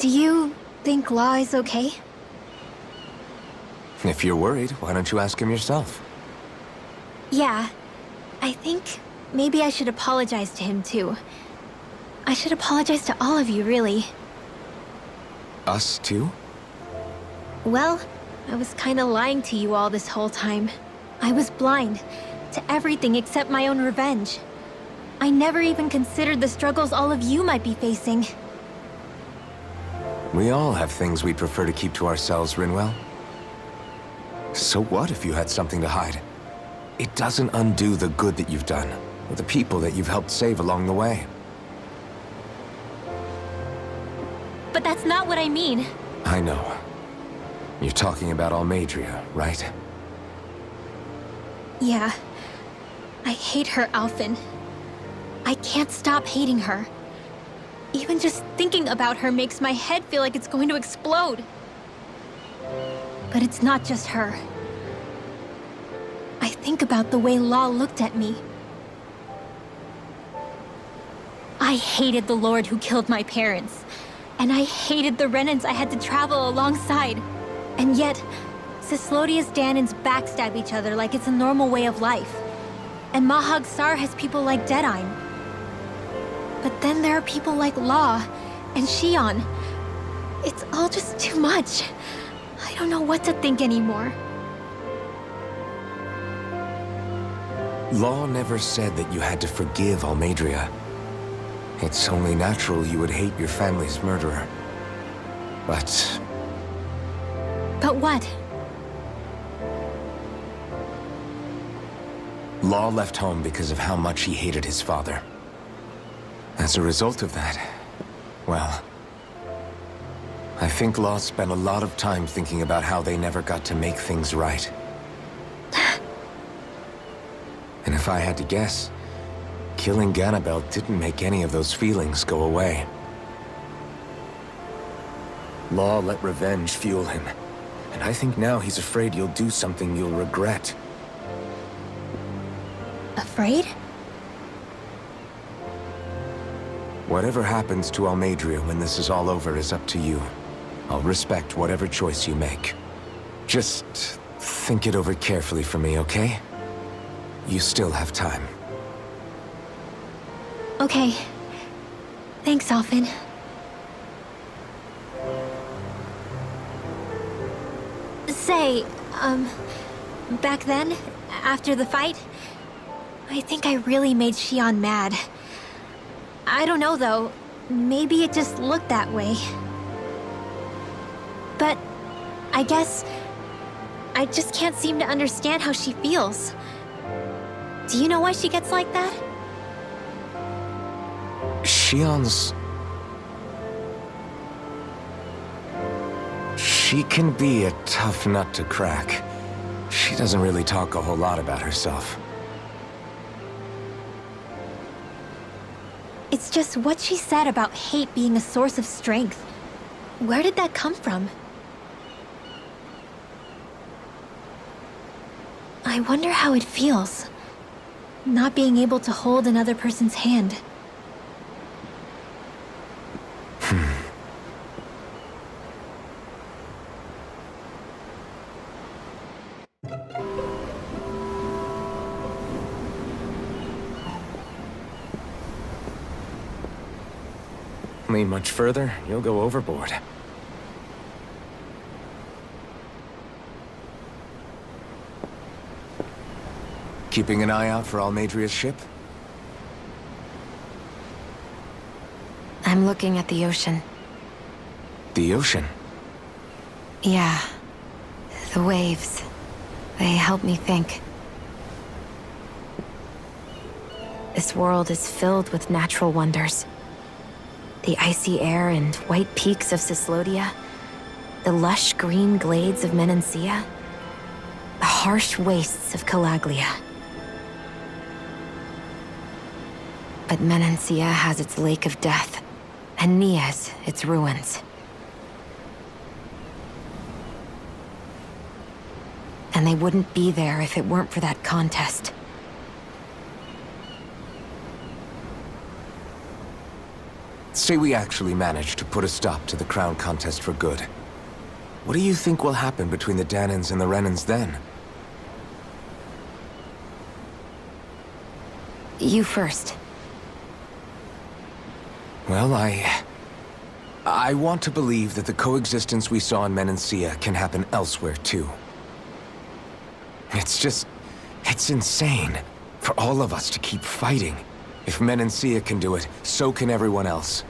Do you think Law is okay? If you're worried, why don't you ask him yourself? Yeah. I think maybe I should apologize to him too. I should apologize to all of you, really. Us too? Well, I was kinda lying to you all this whole time. I was blind to everything except my own revenge. I never even considered the struggles all of you might be facing. We all have things we'd prefer to keep to ourselves, Rinwell. So what if you had something to hide? It doesn't undo the good that you've done, or the people that you've helped save along the way. But that's not what I mean. I know. You're talking about Almeidrea, right? Yeah. I hate her, Alphen. I can't stop hating her. Even just thinking about her makes my head feel like it's going to explode. But it's not just her. I think about the way Law looked at me. I hated the Lord who killed my parents. And I hated the Renans I had to travel alongside. And yet, Cyslodia's Dahnans backstab each other like it's a normal way of life. And Mahag Saar has people like Deadeye. But then there are people like Law and Shionne. It's all just too much. I don't know what to think anymore. Law never said that you had to forgive Almeidrea. It's only natural you would hate your family's murderer. But... But what? Law left home because of how much he hated his father. As a result of that, well... I think Law spent a lot of time thinking about how they never got to make things right. And if I had to guess, killing Ganabel didn't make any of those feelings go away. Law let revenge fuel him, and I think now he's afraid you'll do something you'll regret. Afraid? Whatever happens to Almeidrea when this is all over is up to you. I'll respect whatever choice you make. Just think it over carefully for me, okay? You still have time. Okay. Thanks, Alphen. Say, back then, after the fight, I think I really made Shionne mad. I don't know, though. Maybe it just looked that way. But I guess I just can't seem to understand how she feels. Do you know why she gets like that? Shionne's... She can be a tough nut to crack. She doesn't really talk a whole lot about herself. It's just what she said about hate being a source of strength. Where did that come from? I wonder how it feels, not being able to hold another person's hand. Lean much further, you'll go overboard. Keeping an eye out for Almeidrea's ship? I'm looking at the ocean. The ocean? Yeah. The waves. They help me think. This world is filled with natural wonders. The icy air and white peaks of Cyslodia. The lush green glades of Menancia. The harsh wastes of Calaglia. But Menancia has its Lake of Death, and Nias its ruins. And they wouldn't be there if it weren't for that contest. Say we actually manage to put a stop to the crown contest for good. What do you think will happen between the Danans and the Renans then? You first. Well, I want to believe that the coexistence we saw in Menancia can happen elsewhere, too. It's insane for all of us to keep fighting. If Menancia can do it, so can everyone else.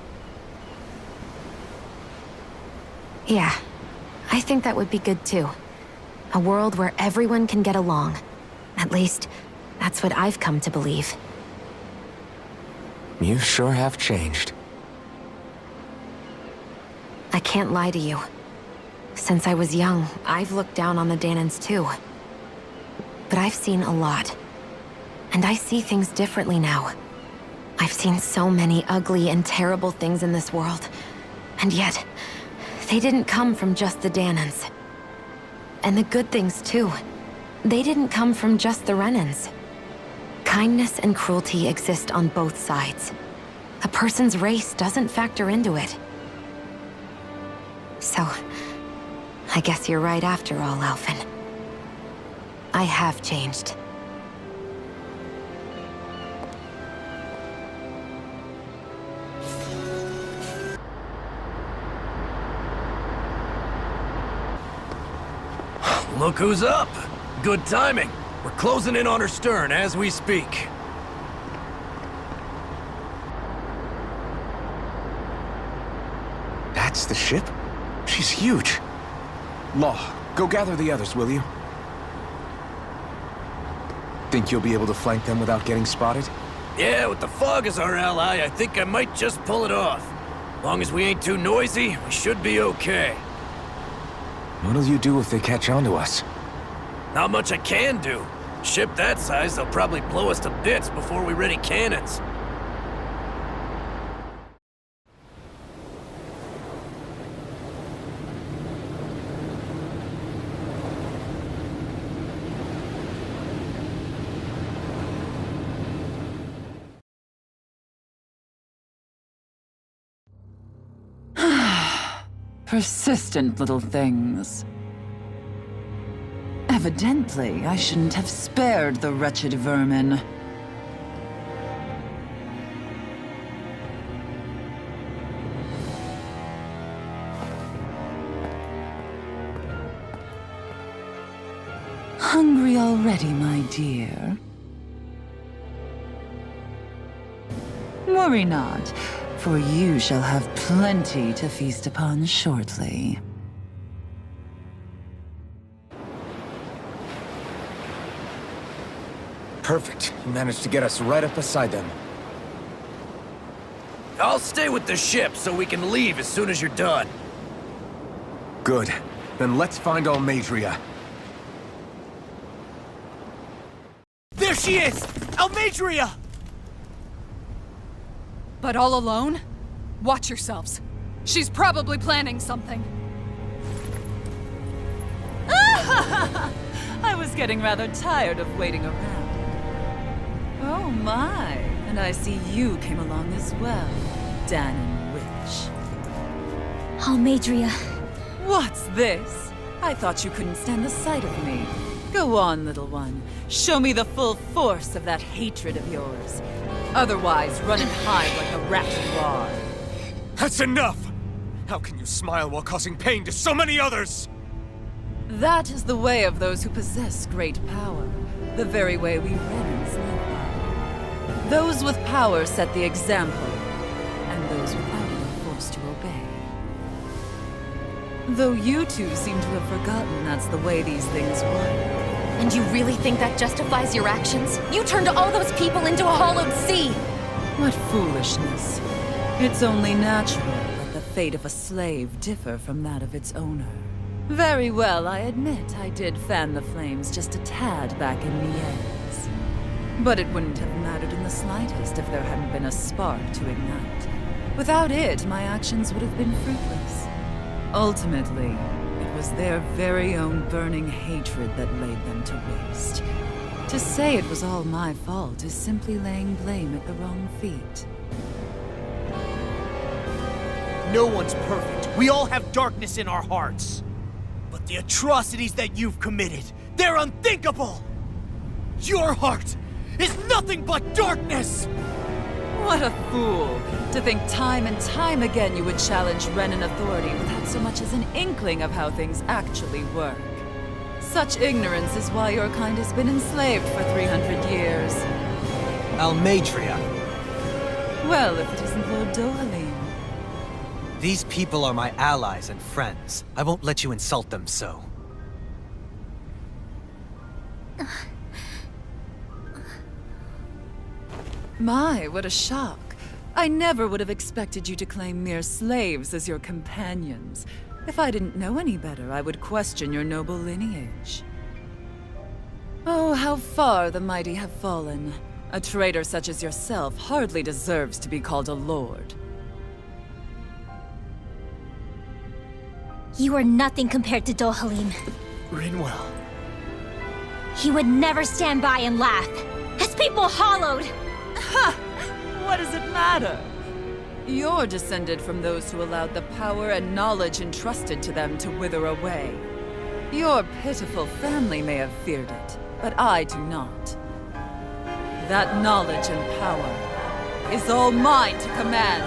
Yeah, I think that would be good too. A world where everyone can get along. At least, that's what I've come to believe. You sure have changed. I can't lie to you. Since I was young, I've looked down on the Danans too. But I've seen a lot. And I see things differently now. I've seen so many ugly and terrible things in this world. And yet, they didn't come from just the Danans. And the good things too. They didn't come from just the Renans. Kindness and cruelty exist on both sides. A person's race doesn't factor into it. So, I guess you're right after all, Alphen. I have changed. Look who's up! Good timing. We're closing in on her stern as we speak. That's the ship? She's huge. Law, go gather the others, will you? Think you'll be able to flank them without getting spotted? Yeah, with the fog as our ally, I think I might just pull it off. Long as we ain't too noisy, we should be okay. What'll you do if they catch on to us? Not much I can do. Ship that size, they'll probably blow us to bits before we ready cannons. Persistent little things. Evidently, I shouldn't have spared the wretched vermin. Hungry already, my dear? Worry not, for you shall have plenty to feast upon shortly. Perfect. You managed to get us right up beside them. I'll stay with the ship so we can leave as soon as you're done. Good. Then let's find Almeidrea. There she is! Almeidrea! But all alone? Watch yourselves. She's probably planning something. I was getting rather tired of waiting around. Oh my, and I see you came along as well, Danan Witch. Almeidrea. What's this? I thought you couldn't stand the sight of me. Go on, little one. Show me the full force of that hatred of yours. Otherwise, run and hide like a rat you are. That's enough! How can you smile while causing pain to so many others? That is the way of those who possess great power. The very way we Renans live by. Those with power set the example, and those without it are forced to obey. Though you two seem to have forgotten that's the way these things work. And you really think that justifies your actions? You turned all those people into a hollowed sea! What foolishness. It's only natural that the fate of a slave differ from that of its owner. Very well, I admit I did fan the flames just a tad back in Mies. But it wouldn't have mattered in the slightest if there hadn't been a spark to ignite. Without it, my actions would have been fruitless. Ultimately, it was their very own burning hatred that laid them to waste. To say it was all my fault is simply laying blame at the wrong feet. No one's perfect. We all have darkness in our hearts. But the atrocities that you've committed, they're unthinkable! Your heart is nothing but darkness! What a fool! To think time and time again you would challenge Renan authority without so much as an inkling of how things actually work. Such ignorance is why your kind has been enslaved for 300 years. Almeidrea. Well, if it isn't Lord Dohalim. These people are my allies and friends. I won't let you insult them so. My, what a shock. I never would have expected you to claim mere slaves as your companions. If I didn't know any better, I would question your noble lineage. Oh, how far the mighty have fallen. A traitor such as yourself hardly deserves to be called a lord. You are nothing compared to Dohalim. Rinwell. He would never stand by and laugh. His people hollowed! Ha! What does it matter? You're descended from those who allowed the power and knowledge entrusted to them to wither away. Your pitiful family may have feared it, but I do not. That knowledge and power is all mine to command.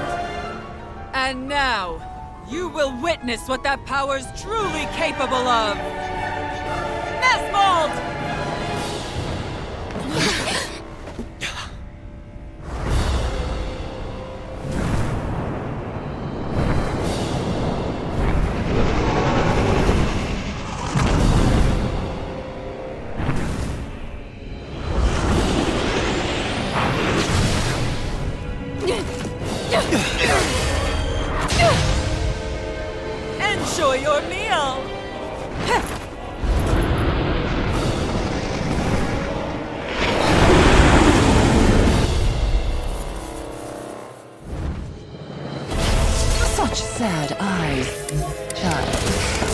And now, you will witness what that power's truly capable of! Nesmold! Enjoy your meal! Such sad eyes, child.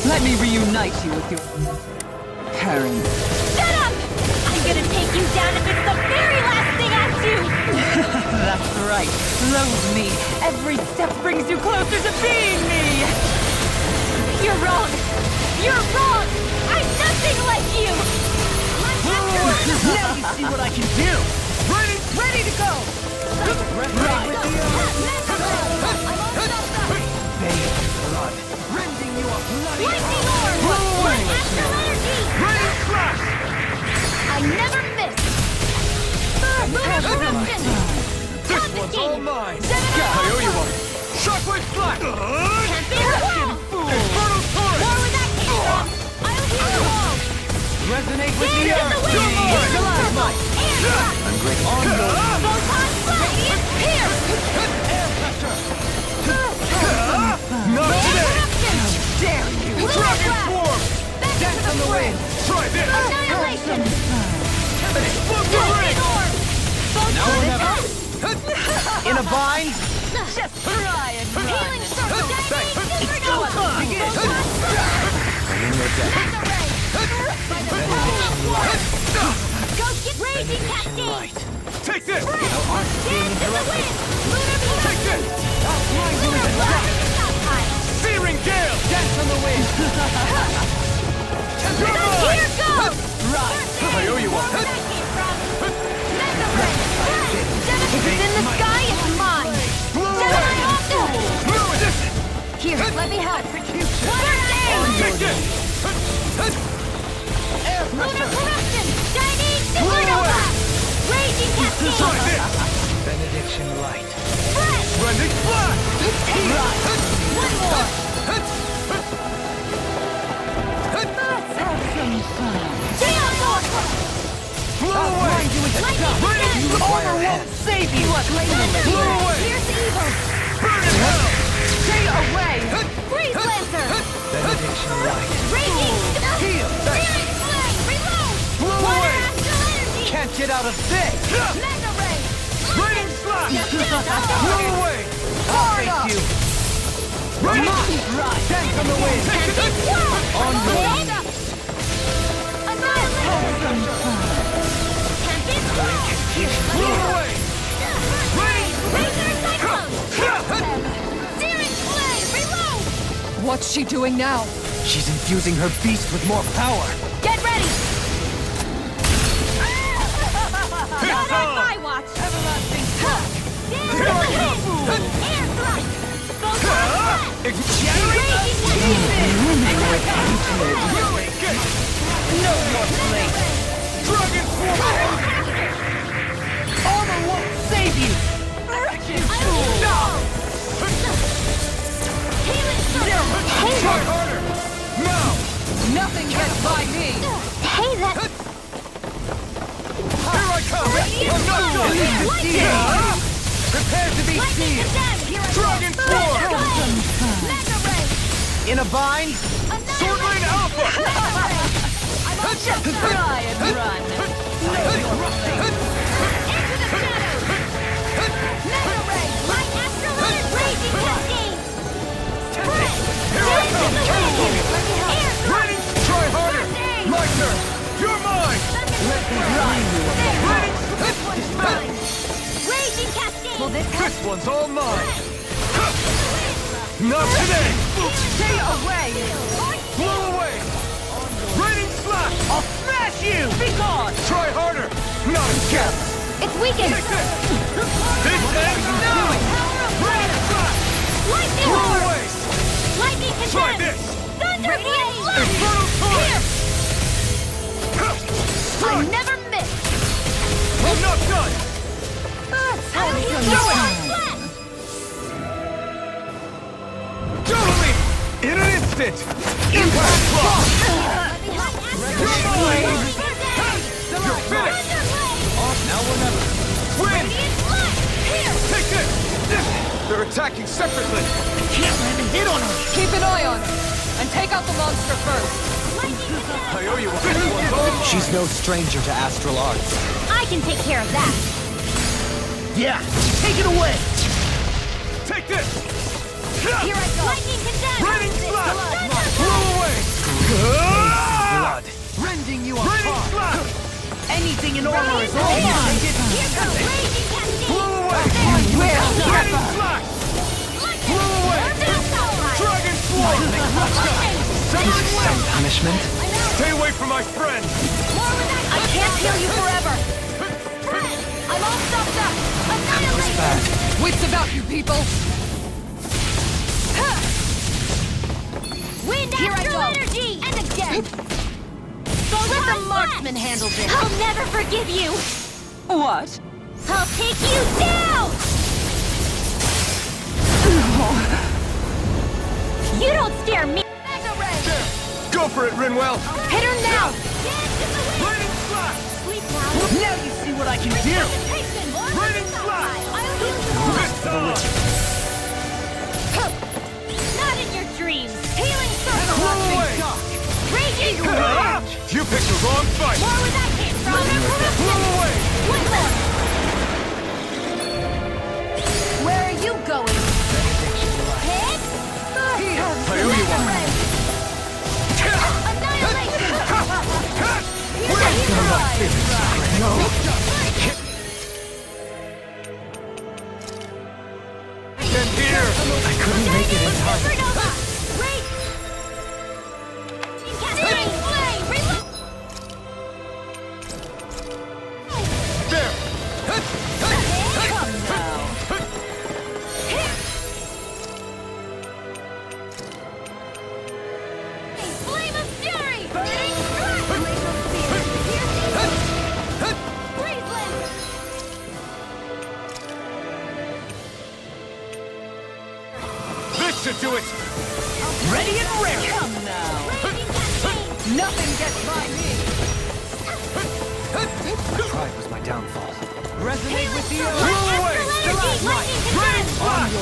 Let me reunite you with your parents. Shut up! I'm gonna take you down if it's the very last thing I do! That's right. Loathe me. Every step brings you closer to being me! You're wrong! You're wrong! I'm nothing like you! Now you see what I can do! Ready to go! Blood, rending you a bloody Lightning orb! One astral energy! Rain slash! I never miss! Lunar eruption! This one's all mine! I owe you one! Shockwave flash! Can't be wrong! Infernal torrent! More with that cannon! I'll heal you all! Resonate with the Hand in earth! the wind! Plasma! Air thrust! I'm grateful. On the Photon radiant pierce! air pressure! Not today! Eruption! Dare you! Lunar Dragon blast! form! Back Dance to on the the wind! Try this! Annihilation! Explosive Lightning ring! orb! Photon or never. attack! In a bind? Just try and run! Healing circle! Dynamic supernova! Begin! Photon blast! Bringing it down. Mega ray! By the power of war! Go get raging cascade! Take this! Dance in the wind! Lunar Take blast! this! I'll blind you Lunar with the blast! Stockpile! Searing gale! Dance on the wind! Here goes! Right! I owe you one! Where that came from? Mega ray! If it's in the sky, it's mine! Gemini Optus! Here, let me help! Water Take aim! this! Air Lunar pressure! corruption! Chinese supernova! Raging Try cascade! this! Benediction light! Fresh! Rending flash! One more! Let's have some fun. Chaos orb! Blow away! Lightning You again! armor won't save you! Thunder Blow Beam! away! Here's evil! Burn in hell! Stay away! Freeze Lancer! Benediction light! Raging! Heal! Searing Flame! Reload! Blow Water away! Astral Energy! Can't get out of this! Mega Ray! Raining slash! Blow Blow away! I'll face you! Raining! Dance on the wind! On the wind! Annihilation! Can't be swallowed! Blow away! Raining! Razor Cyclone! Searing Flame! What's she doing now? She's infusing her beast with more power. Get ready! Not on my watch! Everlasting Here I come! Air thrust! Know your place. Dragon Force! Armor won't save you! Try harder! Now! Nothing gets by me! Hey, that... Here I come! I'm not done! Prepare to be sealed! Dragon Force! In a bind? Swordling Alpha! Just try and run. Ready? Try harder! My turn! You're mine! This one's all mine! Not today! Stay away. Blow away! Raining slash! I'll smash you! Be gone. Try harder! Not again! It's weakened! Take this! This ends now! Raining slash! Lightning Blow horn! away! Lightning Try condemned! this! Thunder blade! Infernal torrent! I Strike! never miss! I'm not done! I'll heal you on flat! Totally! In an instant! Impact block! You're finished! Now or never! Win! Take this! They're attacking separately! Can't let me hit on them! Keep an eye on her, and take out the monster first. I owe you one. She's no stranger to astral arts. I can take care of that. Yeah! Take it away! Take this! Here I go. Lightning condemned! Raining slash! Blow away! Blood! Rending you apart! Raining slash! Anything in order is all mine! Here goes raging cascade! Blow away! Raining slash! Blow away! Dragon swarm! Some punishment? Stay away from my friend! I can't heal you forever! I'm all stuffed up! Annihilate! Wits about you, people! Wind astral energy! And again! Let the marksman handle this! I'll never forgive you! What? I'll take you down! You don't scare me! Go for it, Rinwell! Hit her now! Raining slash! Sleep now! Now you see what I can do! Raining slash! I'll heal you! Fist on! Not in your dreams! Healing circle! Blow away! Raging roar! You picked the wrong fight! More where that came from! Blow away! One more! Where are you going? Hit! I owe you one! Annihilation! Get here! I couldn't make it in time. Supernova! Wait! Cascade flame! Reload! There! Come now. Flame of fury! This should do it! Ready and ready. Come now. Nothing gets by me. Pride was my downfall. Resonate with the Blow away! Raining slash!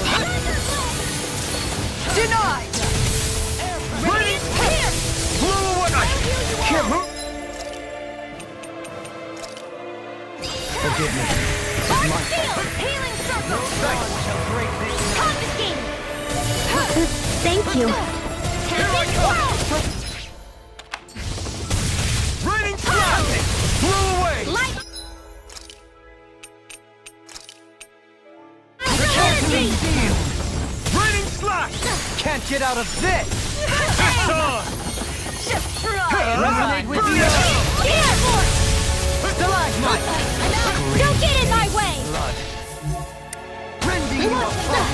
Denied. Raining blow away! I can't move! Forgive me. This is my fault. Healing circle! Thanks. Confiscate! Thank you. Here I come! Raining slash! Blow away! Light! Raining slash! Can't get out of this! Minotaur! Just try! Resonate with you! Here! Stalagmite! Don't get in my way! Rending you apart!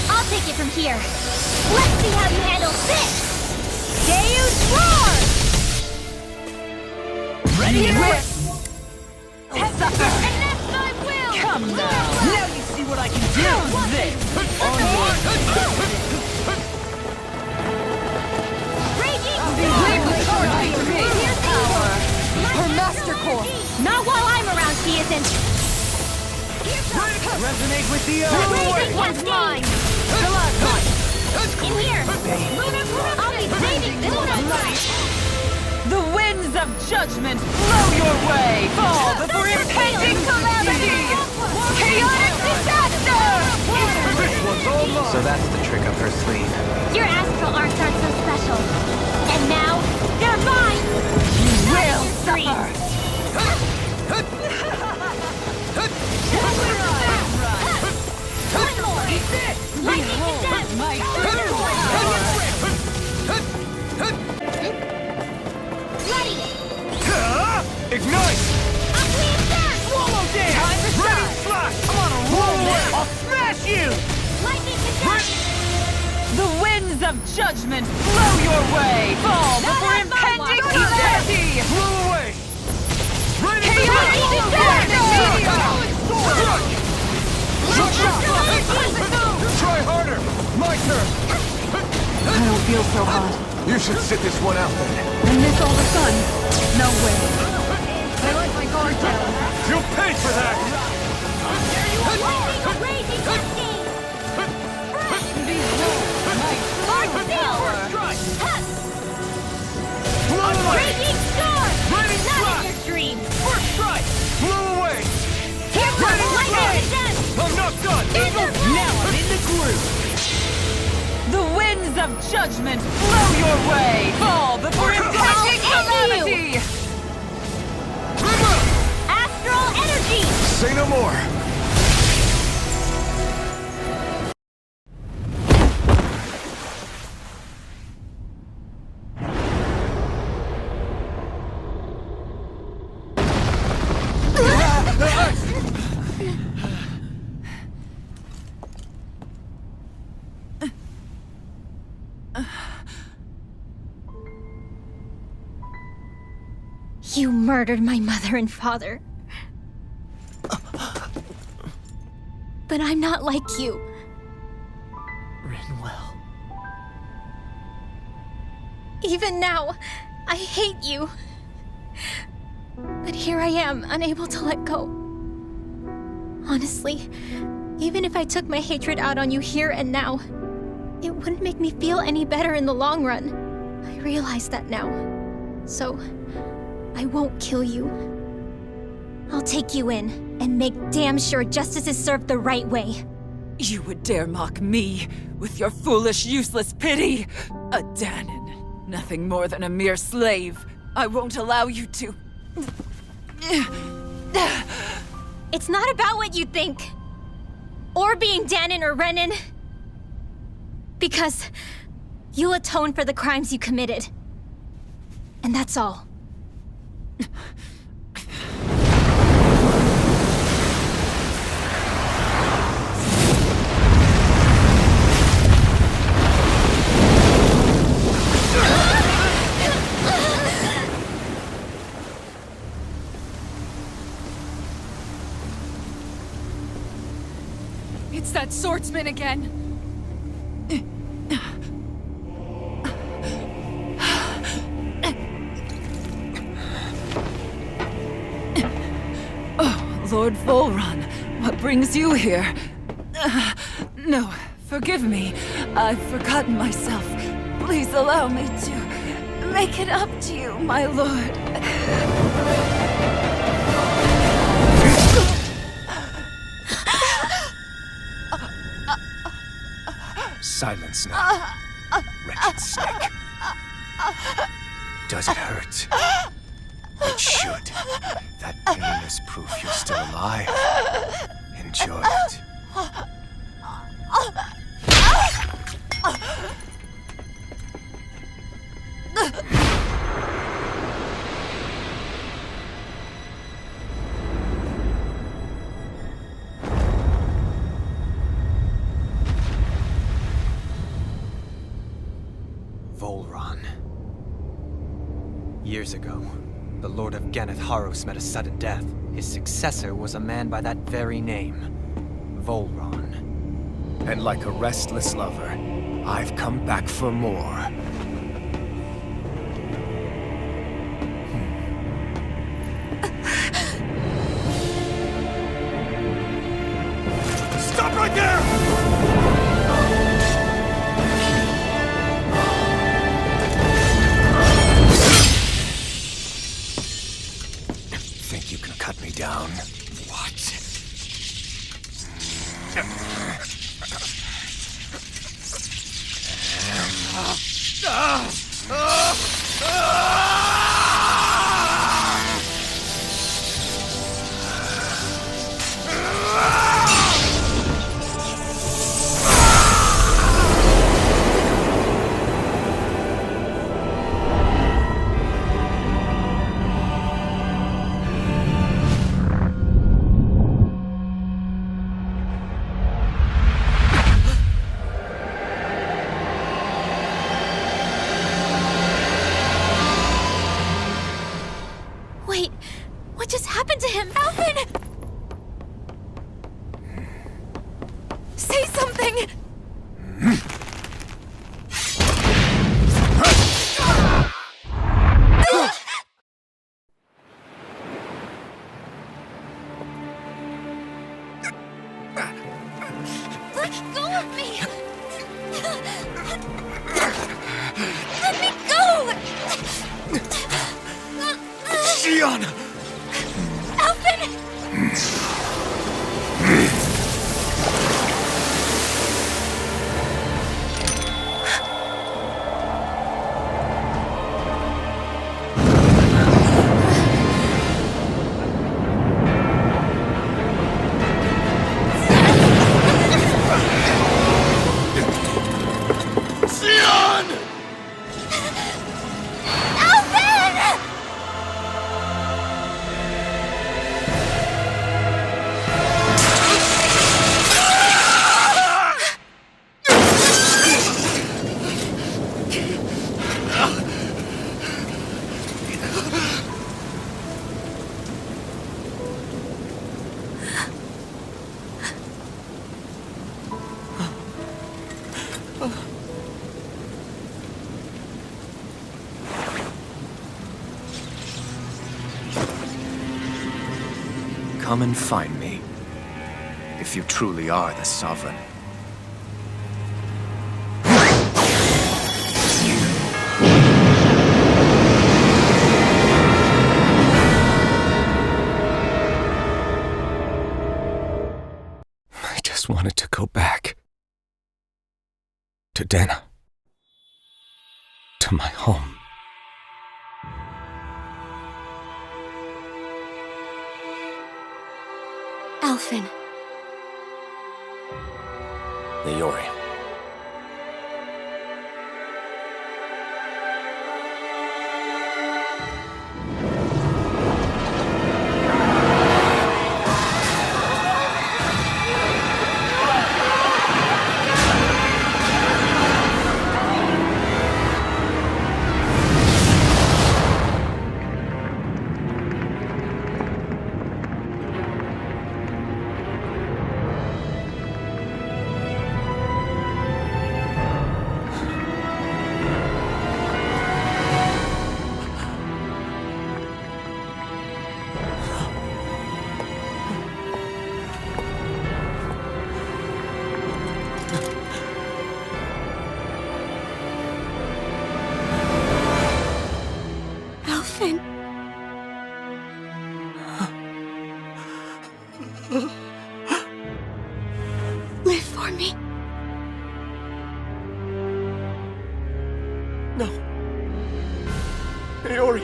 I'll take it from here. Let's see how you handle this! Deus Roar! Ready to whip! And that's my will! Come now! Now you see what I can do! This! Raging Her master core! Not while I'm around, she isn't! Resonate with the Raging one's mine! In here! I'll be saving Luna! The winds of judgment blow your way! Fall before impending calamity! Chaotic disaster! So that's the trick up her sleeve. Your astral arts aren't so special. And now, they're mine! You will suffer! One more! Lightning condemned! My Ready! Ignite! Swallow dance! Time to Ready shine! slash! I'm on a roll now! I'll smash you! Lightning condemned! The winds of judgment blow your way! Fall before on my impending watch. calamity! Blow away! Ready Chaotic disaster! Try harder! My turn! I don't feel so hot. You should sit this one out then. And this all the sun? No way. I like my guard down. You'll pay for that! Raging cascade! March seal! Blow away! Raging storm! Ready Not slash! in your dreams! First strike! Blow away! Here comes lightning condemned! I'm not done! Now I'm in the groove! The winds of judgment blow your way! Fall before impending calamity! Astral energy! Say no more. You murdered my mother and father. But I'm not like you. Rinwell. Even now, I hate you. But here I am, unable to let go. Honestly, even if I took my hatred out on you here and now, it wouldn't make me feel any better in the long run. I realize that now. So, I won't kill you. I'll take you in and make damn sure justice is served the right way. You would dare mock me with your foolish, useless pity? A Dahnan, nothing more than a mere slave. I won't allow you to... It's not about what you think. Or being Dahnan or Renan. Because you'll atone for the crimes you committed. And that's all. It's that swordsman again. Lord Volron, what brings you here? No, forgive me. I've forgotten myself. Please allow me to make it up to you, my lord. Silence now, wretched snake. Does it hurt? It should. That pain is proof you're still alive. And Enjoy it. Volron. Years ago, the Lord of Ganeth Haros met a sudden death. His successor was a man by that very name, Volron. And like a restless lover, I've come back for more. Stop right there! Think you can cut me down? What? Wait, what just happened to him? Alvin! Say something! Let go of me! Let me go! Xion! Alvin! Xion! Alvin! Come and find me, if you truly are the Sovereign. I just wanted to go back. To Dana. To my home. Alvin. Leori. Alvin. Live for me. No. Leori.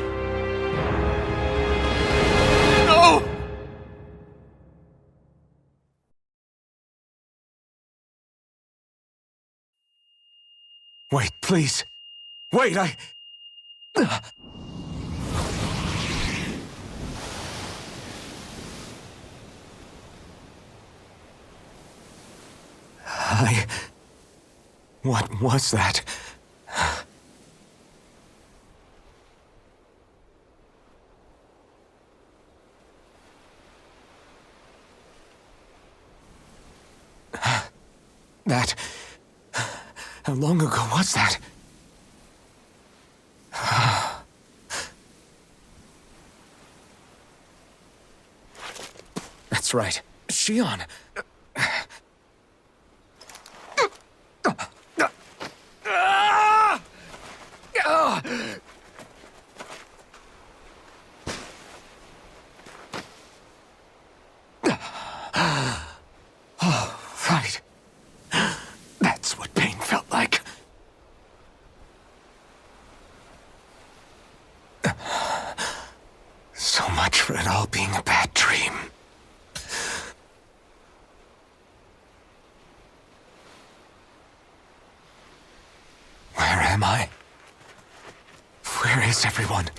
Wait, please. Wait, What was that? That... How long ago was that? That's right. Shion. Oh, right. That's what pain felt like. So much for it all being a bad dream. Where am I? Where is everyone?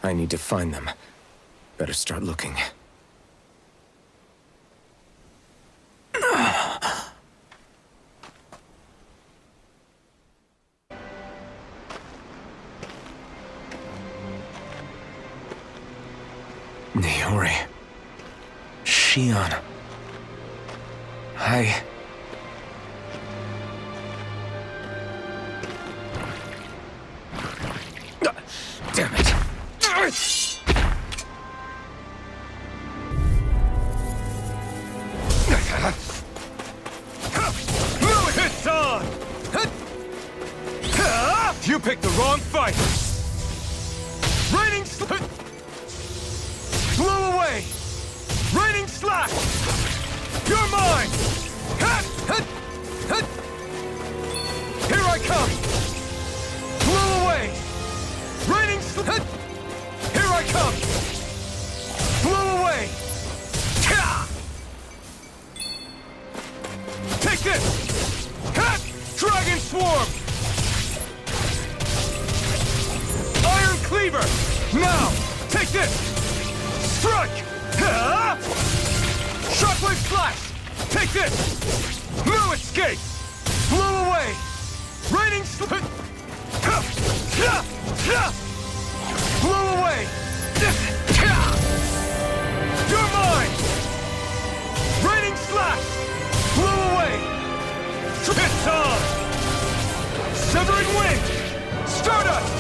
I need to find them. Better start looking. Naori. Shion. Damn it. It's on! You picked the wrong fight! Raining blow away! Raining slash! You're mine! Here I come! Blow away! Raining here I come! Blow away! Take this! Dragon Swarm! Iron Cleaver! Now! Take this! Strike! Shockwave Slash! Take this! No escape! Blow away! Raining blow away! You're mine! Raining Slash! Blow away! It's on! Severing Wing! Stardust!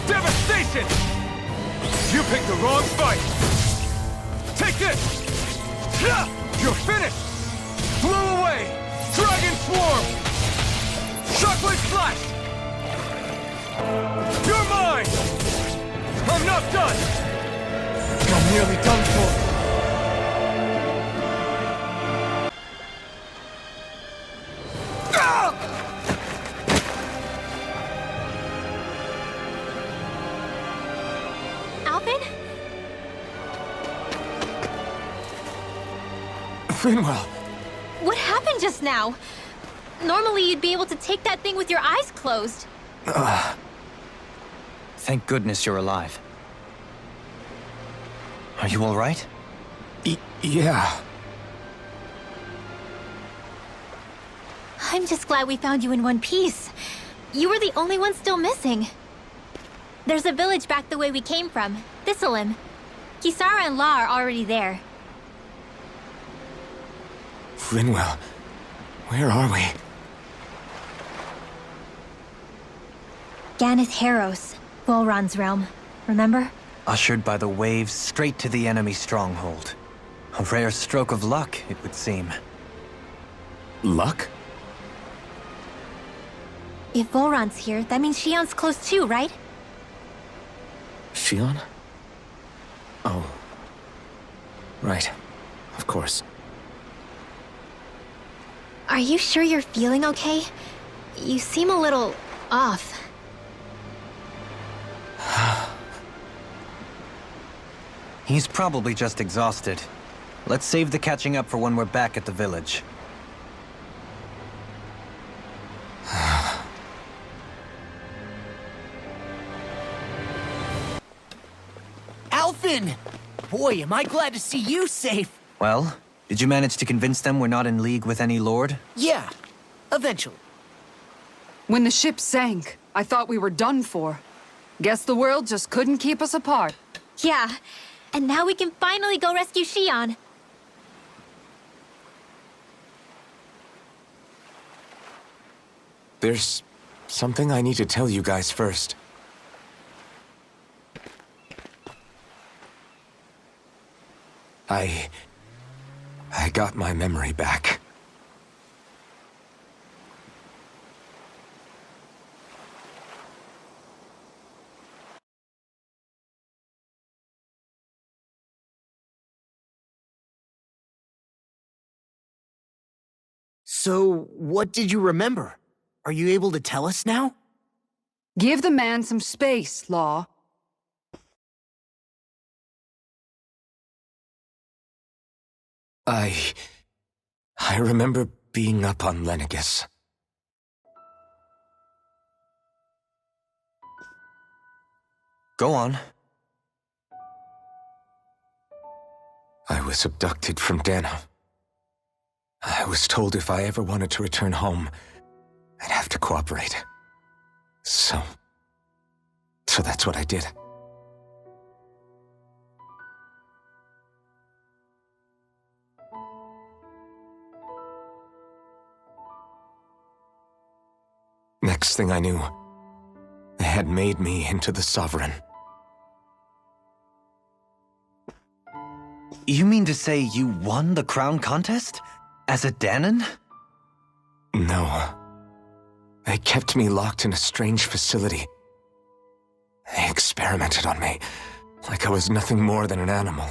Devastation! You picked the wrong fight! Take this! You're finished! Blow away! Dragon Swarm! Shockwave Slash! You're mine! I'm not done! I'm nearly done for. Alvin? Rinwell! What happened just now? Normally you'd be able to take that thing with your eyes closed. Thank goodness you're alive. Are you all right? Yeah. I'm just glad we found you in one piece. You were the only one still missing. There's a village back the way we came from, Thistleim. Kisara and La are already there. Rinwell, where are we? Ganeth Haros, Volron's realm. Remember? Ushered by the waves straight to the enemy stronghold. A rare stroke of luck, it would seem. Luck? If Voron's here, that means Shion's close too, right? Shion? Oh. Right. Of course. Are you sure you're feeling okay? You seem a little off. He's probably just exhausted. Let's save the catching up for when we're back at the village. Alphen! Boy, am I glad to see you safe. Well, did you manage to convince them we're not in league with any lord? Yeah, eventually. When the ship sank, I thought we were done for. Guess the world just couldn't keep us apart. Yeah, and now we can finally go rescue Shion. There's something I need to tell you guys first. I got my memory back. So, what did you remember? Are you able to tell us now? Give the man some space, Law. I remember being up on Lenegis. Go on. I was abducted from Dano. I was told if I ever wanted to return home, I'd have to cooperate. So that's what I did. Next thing I knew, they had made me into the Sovereign. You mean to say you won the crown contest? As a Dahnan? No. They kept me locked in a strange facility. They experimented on me, like I was nothing more than an animal.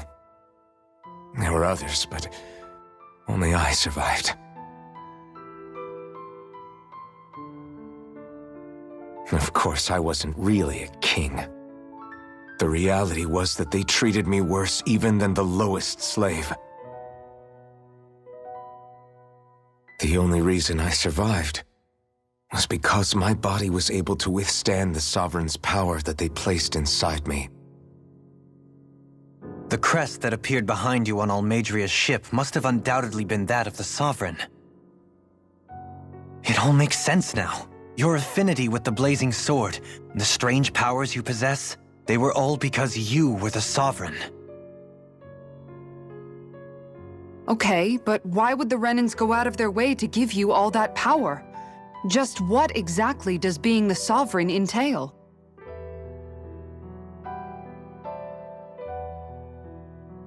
There were others, but only I survived. Of course, I wasn't really a king. The reality was that they treated me worse even than the lowest slave. The only reason I survived was because my body was able to withstand the Sovereign's power that they placed inside me. The crest that appeared behind you on Almeidria's ship must have undoubtedly been that of the Sovereign. It all makes sense now. Your affinity with the Blazing Sword, the strange powers you possess, they were all because you were the Sovereign. Okay, but why would the Renans go out of their way to give you all that power? Just what exactly does being the Sovereign entail?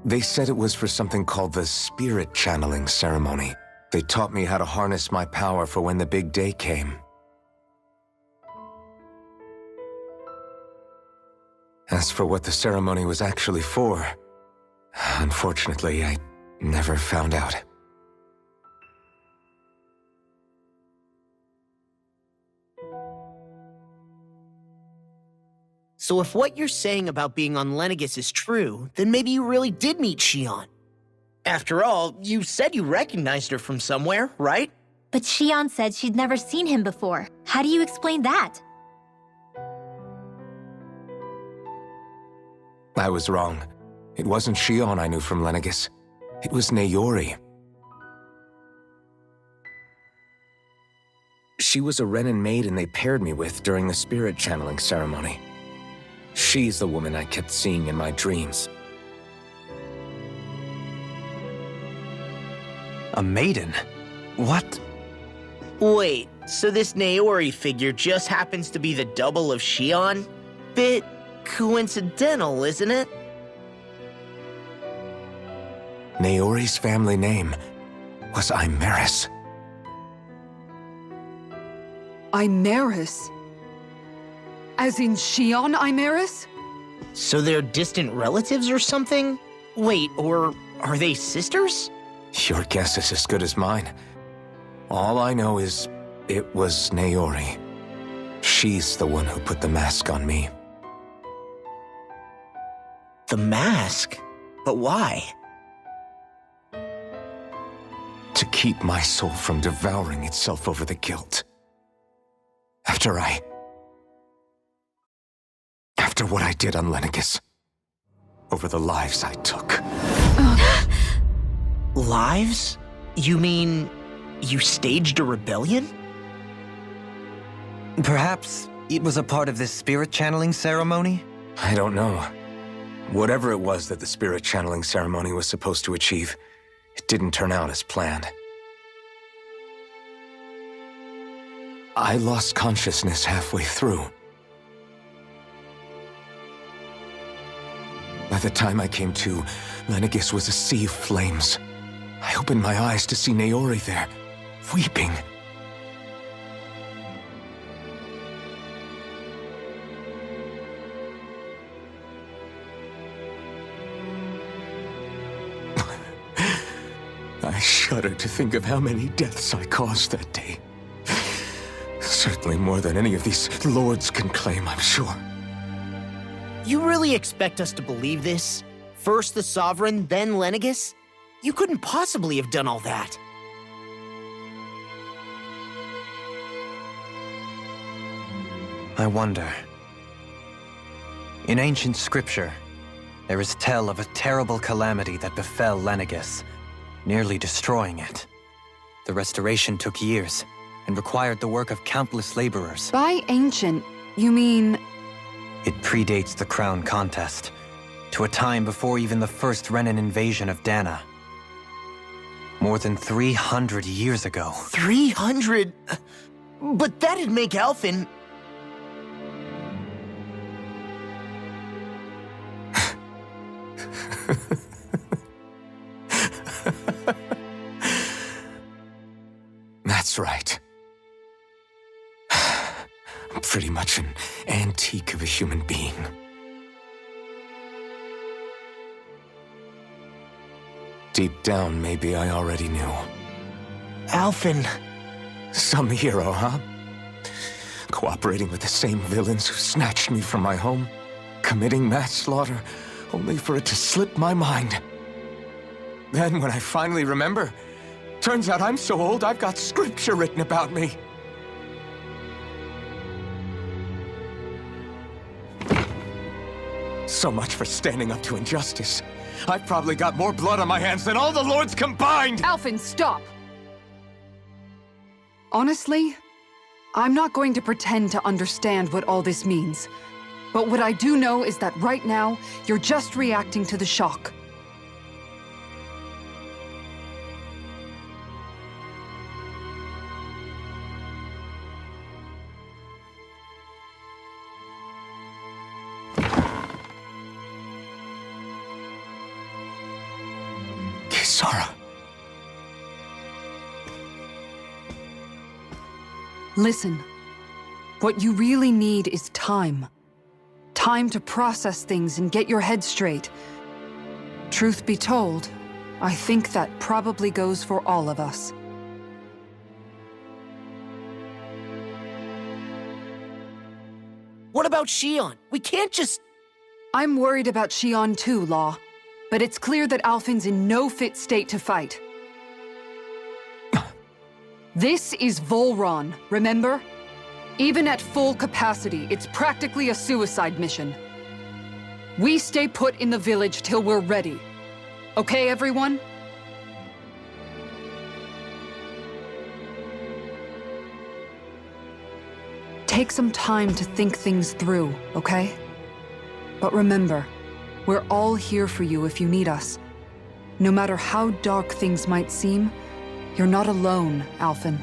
They said it was for something called the Spirit Channeling Ceremony. They taught me how to harness my power for when the big day came. As for what the ceremony was actually for, unfortunately, I never found out. So if what you're saying about being on Lenegis is true, then maybe you really did meet Shion. After all, you said you recognized her from somewhere, right? But Shion said she'd never seen him before. How do you explain that? I was wrong. It wasn't Shion I knew from Lenegis. It was Naori. She was a Renan maiden they paired me with during the spirit channeling ceremony. She's the woman I kept seeing in my dreams. A maiden? What? Wait, so this Naori figure just happens to be the double of Shion? Bit coincidental, isn't it? Naori's family name was Imeris. Imeris? As in Shion Imeris? So they're distant relatives or something? Wait, or are they sisters? Your guess is as good as mine. All I know is it was Naori. She's the one who put the mask on me. The mask? But why? To keep my soul from devouring itself over the guilt. After what I did on Lenegis. Over the lives I took. Lives? You mean you staged a rebellion? Perhaps it was a part of this spirit channeling ceremony? I don't know. Whatever it was that the spirit channeling ceremony was supposed to achieve, it didn't turn out as planned. I lost consciousness halfway through. By the time I came to, Lenegis was a sea of flames. I opened my eyes to see Naori there, weeping. I shudder to think of how many deaths I caused that day. Certainly more than any of these lords can claim, I'm sure. You really expect us to believe this? First the Sovereign, then Lenegis? You couldn't possibly have done all that. I wonder. In ancient scripture, there is tell of a terrible calamity that befell Lenegis, nearly destroying it. The restoration took years, and required the work of countless laborers. By ancient, you mean... It predates the crown contest, to a time before even the first Renan invasion of Dana. More than 300 years ago. 300? But that'd make Alphen... That's right. I'm pretty much an antique of a human being. Deep down, maybe I already knew. Alphen... Some hero, huh? Cooperating with the same villains who snatched me from my home, committing mass slaughter, only for it to slip my mind. Then, when I finally remember, turns out I'm so old I've got scripture written about me. So much for standing up to injustice. I've probably got more blood on my hands than all the lords combined! Alphen, stop! Honestly, I'm not going to pretend to understand what all this means. But what I do know is that right now, you're just reacting to the shock. Kisara. Listen, what you really need is time. Time to process things and get your head straight. Truth be told, I think that probably goes for all of us. What about Shion? We can't just... I'm worried about Shion too, Law. But it's clear that Alphen's in no fit state to fight. This is Volron, remember? Even at full capacity, it's practically a suicide mission. We stay put in the village till we're ready. Okay, everyone? Take some time to think things through, okay? But remember, we're all here for you if you need us. No matter how dark things might seem, you're not alone, Alphen.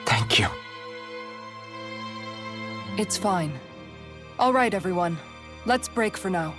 Thank you. It's fine. All right, everyone. Let's break for now.